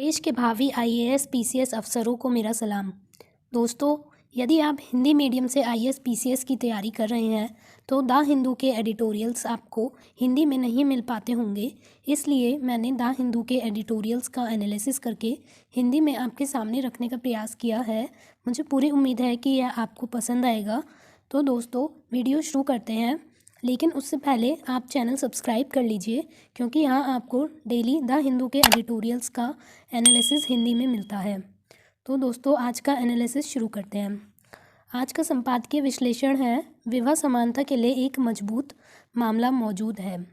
देश के भावी आईएएस पीसीएस अफसरों को मेरा सलाम। दोस्तों, यदि आप हिंदी मीडियम से आईएएस पीसीएस की तैयारी कर रहे हैं तो द हिंदू के एडिटोरियल्स आपको हिंदी में नहीं मिल पाते होंगे, इसलिए मैंने द हिंदू के एडिटोरियल्स का एनालिसिस करके हिंदी में आपके सामने रखने का प्रयास किया है। मुझे पूरी उम्मीद है कि यह आपको पसंद आएगा। तो दोस्तों, वीडियो शुरू करते हैं, लेकिन उससे पहले आप चैनल सब्सक्राइब कर लीजिए, क्योंकि यहाँ आपको डेली द हिंदू के एडिटोरियल्स का एनालिसिस हिंदी में मिलता है। तो दोस्तों, आज का एनालिसिस शुरू करते हैं। आज का संपादकीय विश्लेषण है, विवाह समानता के लिए एक मजबूत मामला मौजूद है।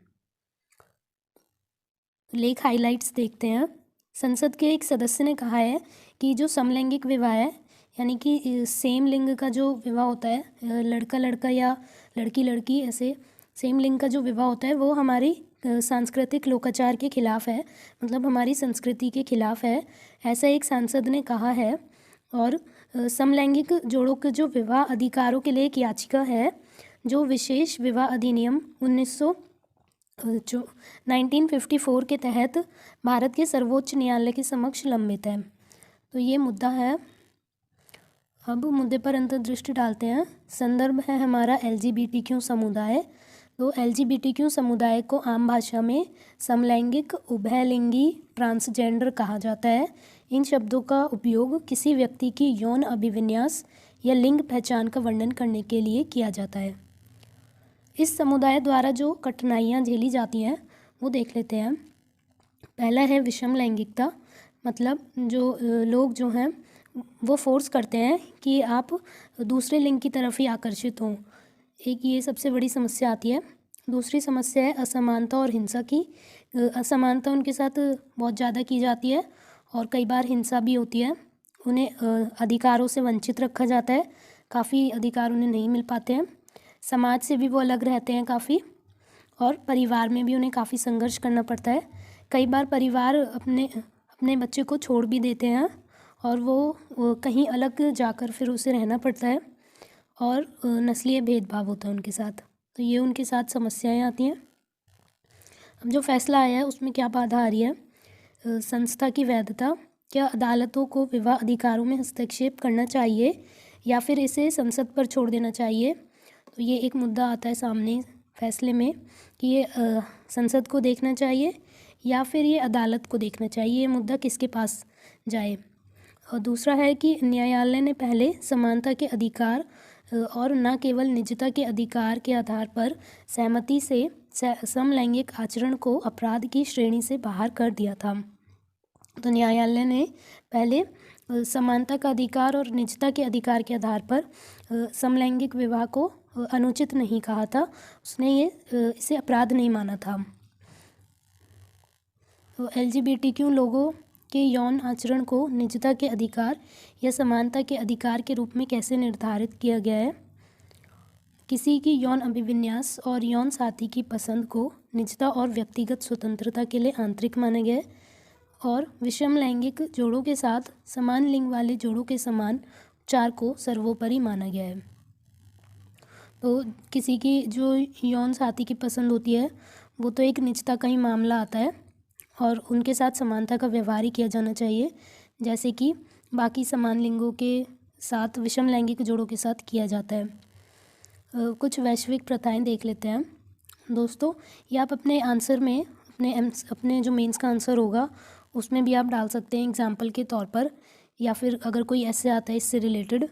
लेख हाइलाइट्स देखते हैं। संसद के एक सदस्य ने कहा है कि जो समलैंगिक विवाह है, यानी कि सेम लिंग का जो विवाह होता है, लड़का लड़का या लड़की लड़की, ऐसे सेम लिंग का जो विवाह होता है वो हमारी सांस्कृतिक लोकाचार के खिलाफ़ है, मतलब हमारी संस्कृति के खिलाफ़ है, ऐसा एक सांसद ने कहा है। और समलैंगिक जोड़ों के जो विवाह अधिकारों के लिए एक याचिका है, जो विशेष विवाह अधिनियम 1954 के तहत भारत के सर्वोच्च न्यायालय के समक्ष लंबित है। तो ये मुद्दा है। अब मुद्दे पर अंतर्दृष्टि डालते हैं। संदर्भ है हमारा LGBTQ समुदाय। तो LGBTQ समुदाय को आम भाषा में समलैंगिक, उभयलिंगी, ट्रांसजेंडर कहा जाता है। इन शब्दों का उपयोग किसी व्यक्ति की यौन अभिविन्यास या लिंग पहचान का वर्णन करने के लिए किया जाता है। इस समुदाय द्वारा जो कठिनाइयाँ झेली जाती हैं वो देख लेते हैं। पहला है विषम लैंगिकता, मतलब जो लोग जो हैं वो फोर्स करते हैं कि आप दूसरे लिंग की तरफ ही आकर्षित हों। एक ये सबसे बड़ी समस्या आती है। दूसरी समस्या है असमानता और हिंसा की। असमानता उनके साथ बहुत ज़्यादा की जाती है और कई बार हिंसा भी होती है। उन्हें अधिकारों से वंचित रखा जाता है, काफ़ी अधिकार उन्हें नहीं मिल पाते हैं। समाज से भी वो अलग रहते हैं काफ़ी, और परिवार में भी उन्हें काफ़ी संघर्ष करना पड़ता है। कई बार परिवार अपने बच्चे को छोड़ भी देते हैं और वो कहीं अलग जाकर फिर उसे रहना पड़ता है, और नस्लीय भेदभाव होता है उनके साथ। तो ये उनके साथ समस्याएं आती हैं। अब जो फैसला आया है उसमें क्या बाधा आ रही है? संस्था की वैधता, क्या अदालतों को विवाह अधिकारों में हस्तक्षेप करना चाहिए या फिर इसे संसद पर छोड़ देना चाहिए? तो ये एक मुद्दा आता है सामने फैसले में कि ये संसद को देखना चाहिए या फिर ये अदालत को देखना चाहिए, ये मुद्दा किसके पास जाए। और दूसरा है कि न्यायालय ने पहले समानता के अधिकार और न केवल निजता के अधिकार के आधार पर सहमति से समलैंगिक आचरण को अपराध की श्रेणी से बाहर कर दिया था। तो न्यायालय ने पहले समानता का अधिकार और निजता के अधिकार के आधार पर समलैंगिक विवाह को अनुचित नहीं कहा था, उसने इसे अपराध नहीं माना था। तो LGBTQ लोगों के यौन आचरण को निजता के अधिकार या समानता के अधिकार के रूप में कैसे निर्धारित किया गया है? किसी की यौन अभिविन्यास और यौन साथी की पसंद को निजता और व्यक्तिगत स्वतंत्रता के लिए आंतरिक माना गया है, और विषम लैंगिक जोड़ों के साथ समान लिंग वाले जोड़ों के समान उपचार को सर्वोपरि माना गया है। तो किसी की जो यौन साथी की पसंद होती है वो तो एक निजता का ही मामला आता है, और उनके साथ समानता का व्यवहार ही किया जाना चाहिए, जैसे कि बाकी समान लिंगों के साथ विषम लैंगिक जोड़ों के साथ किया जाता है। कुछ वैश्विक प्रथाएं देख लेते हैं। दोस्तों, ये आप अपने आंसर में अपने जो मेंस का आंसर होगा उसमें भी आप डाल सकते हैं एग्जाम्पल के तौर पर, या फिर अगर कोई ऐसे आता है इससे रिलेटेड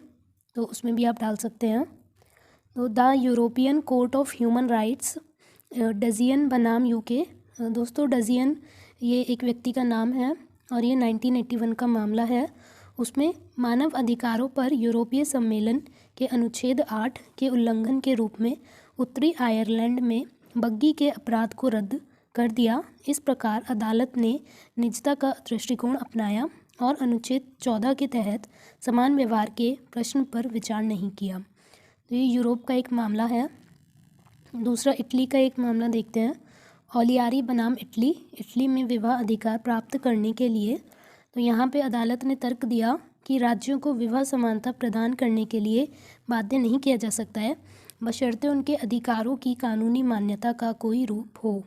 तो उसमें भी आप डाल सकते हैं। तो the European court of human rights, Dudgeon बनाम UK। दोस्तों, डजियन ये एक व्यक्ति का नाम है और ये 1981 का मामला है। उसमें मानव अधिकारों पर यूरोपीय सम्मेलन के अनुच्छेद 8 के उल्लंघन के रूप में उत्तरी आयरलैंड में बग्गी के अपराध को रद्द कर दिया। इस प्रकार अदालत ने निजता का दृष्टिकोण अपनाया और अनुच्छेद 14 के तहत समान व्यवहार के प्रश्न पर विचार नहीं किया। तो ये यूरोप का एक मामला है। दूसरा इटली का एक मामला देखते हैं। ओलियारी बनाम इटली। इटली में विवाह अधिकार प्राप्त करने के लिए तो यहाँ पे अदालत ने तर्क दिया कि राज्यों को विवाह समानता प्रदान करने के लिए बाध्य नहीं किया जा सकता है, बशर्ते उनके अधिकारों की कानूनी मान्यता का कोई रूप हो।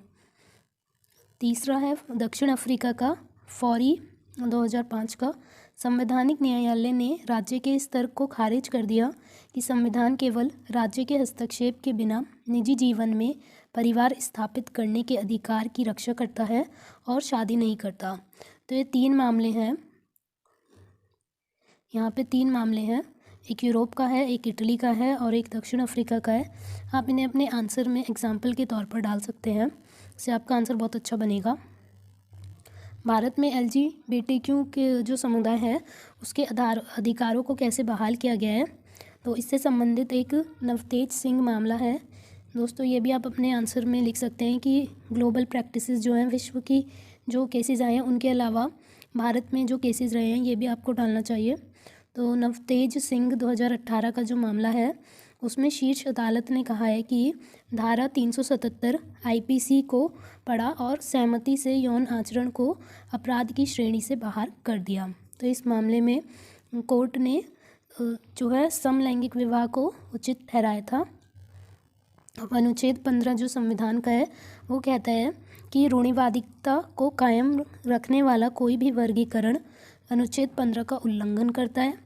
तीसरा है दक्षिण अफ्रीका का फौरी 2005 का संवैधानिक न्यायालय ने राज्य के इस तर्क को खारिज कर दिया कि संविधान केवल राज्य के हस्तक्षेप के बिना निजी जीवन में परिवार स्थापित करने के अधिकार की रक्षा करता है और शादी नहीं करता। तो ये 3 मामले हैं, यहाँ पे 3 मामले हैं, एक यूरोप का है, एक इटली का है और एक दक्षिण अफ्रीका का है। आप इन्हें अपने आंसर में एग्जाम्पल के तौर पर डाल सकते हैं, इससे आपका आंसर बहुत अच्छा बनेगा। भारत में LGBTQ के जो समुदाय है उसके अधिकारों को कैसे बहाल किया गया है, तो इससे संबंधित एक नवतेज सिंह मामला है। दोस्तों ये भी आप अपने आंसर में लिख सकते हैं कि ग्लोबल प्रैक्टिसेस जो हैं, विश्व की जो केसेस आए हैं उनके अलावा भारत में जो केसेस रहे हैं ये भी आपको डालना चाहिए। तो नवतेज सिंह 2018 का जो मामला है उसमें शीर्ष अदालत ने कहा है कि धारा 377 IPC को पढ़ा और सहमति से यौन आचरण को अपराध की श्रेणी से बाहर कर दिया। तो इस मामले में कोर्ट ने जो है समलैंगिक विवाह को उचित ठहराया था। अब अनुच्छेद 15 जो संविधान का है वो कहता है कि रूढ़िवादिता को कायम रखने वाला कोई भी वर्गीकरण अनुच्छेद 15 का उल्लंघन करता है।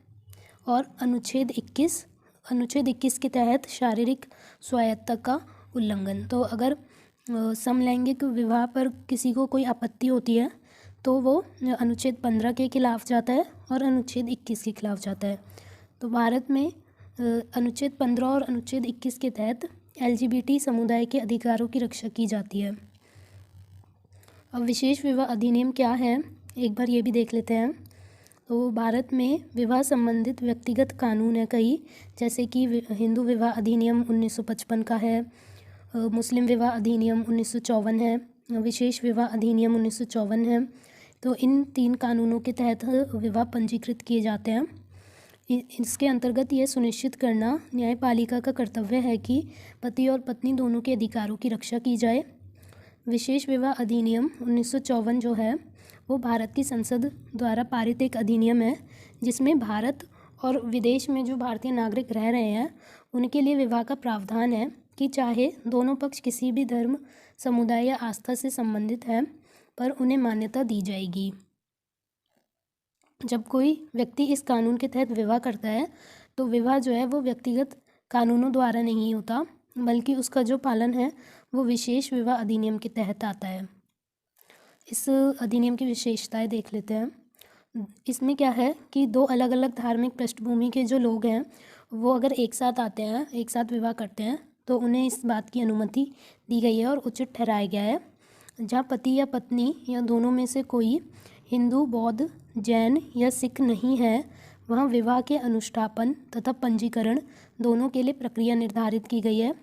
और अनुच्छेद 21 के तहत शारीरिक स्वायत्तता का उल्लंघन। तो अगर समलैंगिक विवाह पर किसी को कोई आपत्ति होती है तो वो अनुच्छेद 15 के खिलाफ जाता है और अनुच्छेद 21 के खिलाफ जाता है। तो भारत में अनुच्छेद 15 और अनुच्छेद 21 के तहत LGBT समुदाय के अधिकारों की रक्षा की जाती है। अब विशेष विवाह अधिनियम क्या है एक बार ये भी देख लेते हैं। तो भारत में विवाह संबंधित व्यक्तिगत कानून है कई, जैसे कि हिंदू विवाह अधिनियम 1955 का है, मुस्लिम विवाह अधिनियम 1954 है, विशेष विवाह अधिनियम 1954 है। तो इन 3 कानूनों के तहत विवाह पंजीकृत किए जाते हैं। इसके अंतर्गत यह सुनिश्चित करना न्यायपालिका का कर्तव्य है कि पति और पत्नी दोनों के अधिकारों की रक्षा की जाए। विशेष विवाह अधिनियम 1954 जो है वो भारत की संसद द्वारा पारित एक अधिनियम है जिसमें भारत और विदेश में जो भारतीय नागरिक रह रहे हैं उनके लिए विवाह का प्रावधान है कि चाहे दोनों पक्ष किसी भी धर्म, समुदाय या आस्था से संबंधित हैं पर उन्हें मान्यता दी जाएगी। जब कोई व्यक्ति इस कानून के तहत विवाह करता है तो विवाह जो है वो व्यक्तिगत कानूनों द्वारा नहीं होता, बल्कि उसका जो पालन है वो विशेष विवाह अधिनियम के तहत आता है। इस अधिनियम की विशेषताएं देख लेते हैं। इसमें क्या है कि 2 अलग अलग धार्मिक पृष्ठभूमि के जो लोग हैं वो अगर एक साथ आते हैं, एक साथ विवाह करते हैं तो उन्हें इस बात की अनुमति दी गई है और उचित ठहराया गया है। जहाँ पति या पत्नी या दोनों में से कोई हिंदू, बौद्ध, जैन या सिख नहीं है वहाँ विवाह के अनुष्ठापन तथा पंजीकरण दोनों के लिए प्रक्रिया निर्धारित की गई है।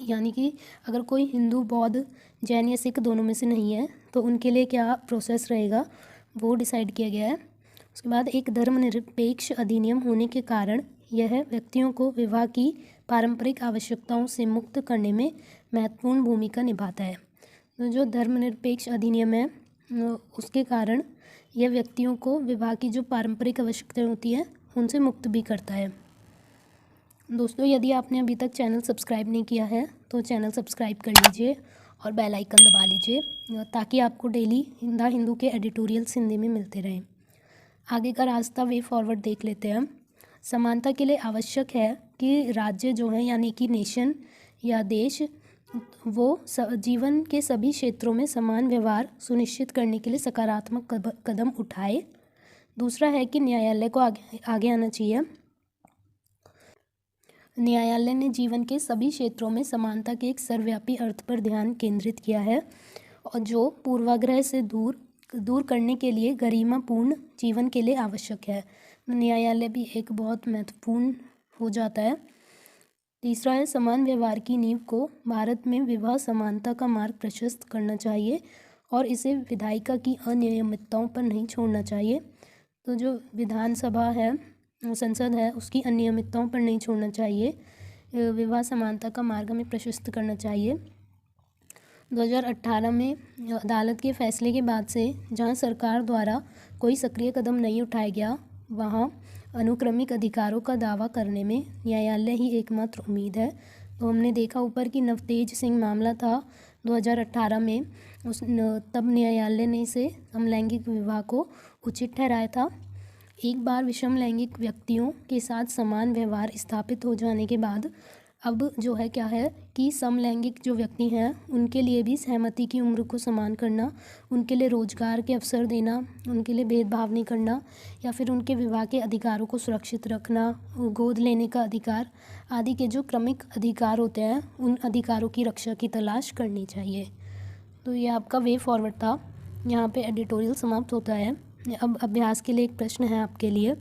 यानी कि अगर कोई हिंदू, बौद्ध, जैन या सिख दोनों में से नहीं है तो उनके लिए क्या प्रोसेस रहेगा वो डिसाइड किया गया है। उसके बाद एक धर्मनिरपेक्ष अधिनियम होने के कारण यह व्यक्तियों को विवाह की पारंपरिक आवश्यकताओं से मुक्त करने में महत्वपूर्ण भूमिका निभाता है। तो जो धर्मनिरपेक्ष अधिनियम है उसके कारण यह व्यक्तियों को विवाह की जो पारंपरिक आवश्यकताएं होती हैं उनसे मुक्त भी करता है। दोस्तों यदि आपने अभी तक चैनल सब्सक्राइब नहीं किया है तो चैनल सब्सक्राइब कर लीजिए और बेल आइकन दबा लीजिए ताकि आपको डेली द हिंदू के एडिटोरियल्स हिंदी में मिलते रहें। आगे का रास्ता वे फॉरवर्ड देख लेते हैं। समानता के लिए आवश्यक है कि राज्य जो है यानी कि नेशन या देश वो जीवन के सभी क्षेत्रों में समान व्यवहार सुनिश्चित करने के लिए सकारात्मक कदम उठाए। दूसरा है कि न्यायालय को आगे आना चाहिए। न्यायालय ने जीवन के सभी क्षेत्रों में समानता के एक सर्वव्यापी अर्थ पर ध्यान केंद्रित किया है और जो पूर्वाग्रह से दूर करने के लिए गरिमापूर्ण जीवन के लिए आवश्यक है। न्यायालय भी एक बहुत महत्वपूर्ण हो जाता है। तीसरा है समान व्यवहार की नींव को भारत में विवाह समानता का मार्ग प्रशस्त करना चाहिए और इसे विधायिका की अनियमितताओं पर नहीं छोड़ना चाहिए। तो जो विधानसभा है, संसद है, उसकी अनियमितताओं पर नहीं छोड़ना चाहिए। विवाह समानता का मार्ग हमें प्रशस्त करना चाहिए। 2018 में अदालत के फैसले के बाद से जहां सरकार द्वारा कोई सक्रिय कदम नहीं उठाया गया वहां अनुक्रमिक अधिकारों का दावा करने में न्यायालय ही एकमात्र उम्मीद है। तो हमने देखा ऊपर कि नवतेज सिंह मामला था 2018 में, तब न्यायालय ने इसे समलैंगिक विवाह को उचित ठहराया था। एक बार विषम लैंगिक व्यक्तियों के साथ समान व्यवहार स्थापित हो जाने के बाद अब जो है क्या है कि समलैंगिक जो व्यक्ति हैं उनके लिए भी सहमति की उम्र को समान करना, उनके लिए रोजगार के अवसर देना, उनके लिए भेदभाव नहीं करना, या फिर उनके विवाह के अधिकारों को सुरक्षित रखना, गोद लेने का अधिकार आदि के जो क्रमिक अधिकार होते हैं उन अधिकारों की रक्षा की तलाश करनी चाहिए। तो ये आपका वे फॉरवर्ड था। यहाँ पे एडिटोरियल समाप्त होता है। अब अभ्यास के लिए एक प्रश्न है आपके लिए।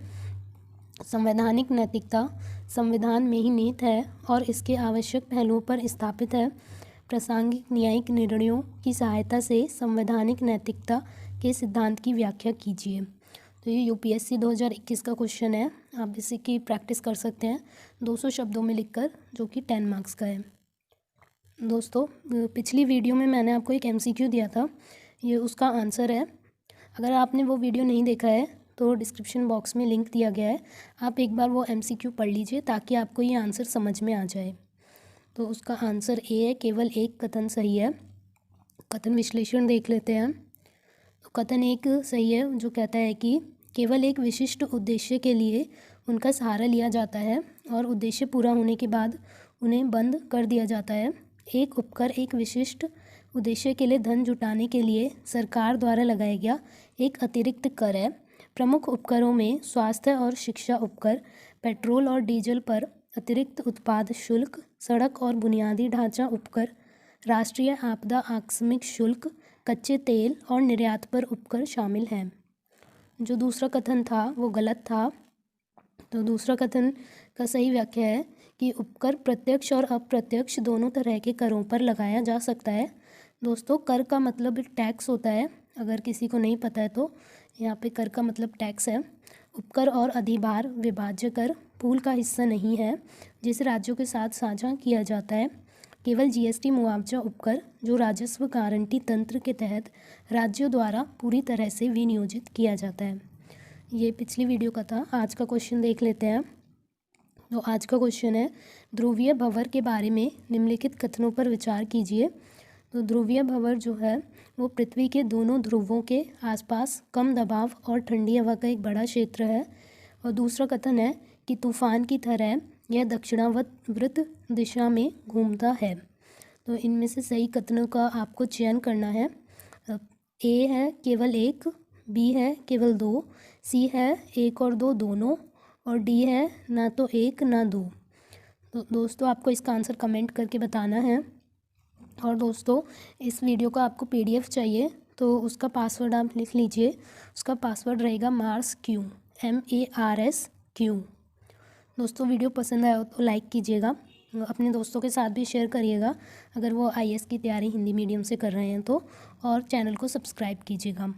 संवैधानिक नैतिकता संविधान में ही निहित है और इसके आवश्यक पहलुओं पर स्थापित है। प्रासंगिक न्यायिक निर्णयों की सहायता से संवैधानिक नैतिकता के सिद्धांत की व्याख्या कीजिए। तो ये यूपीएससी 2021 का क्वेश्चन है। आप इसी की प्रैक्टिस कर सकते हैं 200 शब्दों में लिखकर, जो कि 10 मार्क्स का है। दोस्तों, पिछली वीडियो में मैंने आपको एक एमसीक्यू दिया था, ये उसका आंसर है। अगर आपने वो वीडियो नहीं देखा है तो डिस्क्रिप्शन बॉक्स में लिंक दिया गया है, आप एक बार वो एमसीक्यू पढ़ लीजिए ताकि आपको ये आंसर समझ में आ जाए। तो उसका आंसर ए है, केवल एक कथन सही है। कथन विश्लेषण देख लेते हैं। तो कथन एक सही है, जो कहता है कि केवल एक विशिष्ट उद्देश्य के लिए उनका सहारा लिया जाता है और उद्देश्य पूरा होने के बाद उन्हें बंद कर दिया जाता है। एक उपकर एक विशिष्ट उद्देश्य के लिए धन जुटाने के लिए सरकार द्वारा लगाया गया एक अतिरिक्त कर है। प्रमुख उपकरों में स्वास्थ्य और शिक्षा उपकर, पेट्रोल और डीजल पर अतिरिक्त उत्पाद शुल्क, सड़क और बुनियादी ढांचा उपकर, राष्ट्रीय आपदा आकस्मिक शुल्क, कच्चे तेल और निर्यात पर उपकर शामिल हैं। जो दूसरा कथन था वो गलत था। तो दूसरा कथन का सही व्याख्या है कि उपकर प्रत्यक्ष और अप्रत्यक्ष दोनों तरह के करों पर लगाया जा सकता है। दोस्तों, कर का मतलब टैक्स होता है, अगर किसी को नहीं पता है तो यहाँ पे कर का मतलब टैक्स है। उपकर और अधिभार विभाज्य कर पूल का हिस्सा नहीं है जिसे राज्यों के साथ साझा किया जाता है। केवल जीएसटी मुआवजा उपकर जो राजस्व गारंटी तंत्र के तहत राज्यों द्वारा पूरी तरह से विनियोजित किया जाता है। ये पिछली वीडियो का था। आज का क्वेश्चन देख लेते हैं। तो आज का क्वेश्चन है, ध्रुवीय भंवर के बारे में निम्नलिखित कथनों पर विचार कीजिए। तो ध्रुवीय भंवर जो है वो पृथ्वी के दोनों ध्रुवों के आसपास कम दबाव और ठंडी हवा का एक बड़ा क्षेत्र है। और दूसरा कथन है कि तूफान की तरह यह दक्षिणावर्त दिशा में घूमता है। तो इनमें से सही कथनों का आपको चयन करना है। ए है केवल एक, बी है केवल दो, सी है एक और दो दोनों, और डी है ना तो एक ना दो। तो दोस्तों, आपको इसका आंसर कमेंट करके बताना है। और दोस्तों, इस वीडियो का आपको पीडीएफ चाहिए तो उसका पासवर्ड आप लिख लीजिए। उसका पासवर्ड रहेगा MARSQ, MARSQ। दोस्तों, वीडियो पसंद आया हो तो लाइक कीजिएगा, अपने दोस्तों के साथ भी शेयर करिएगा अगर वो आईएएस की तैयारी हिंदी मीडियम से कर रहे हैं तो, और चैनल को सब्सक्राइब कीजिएगा।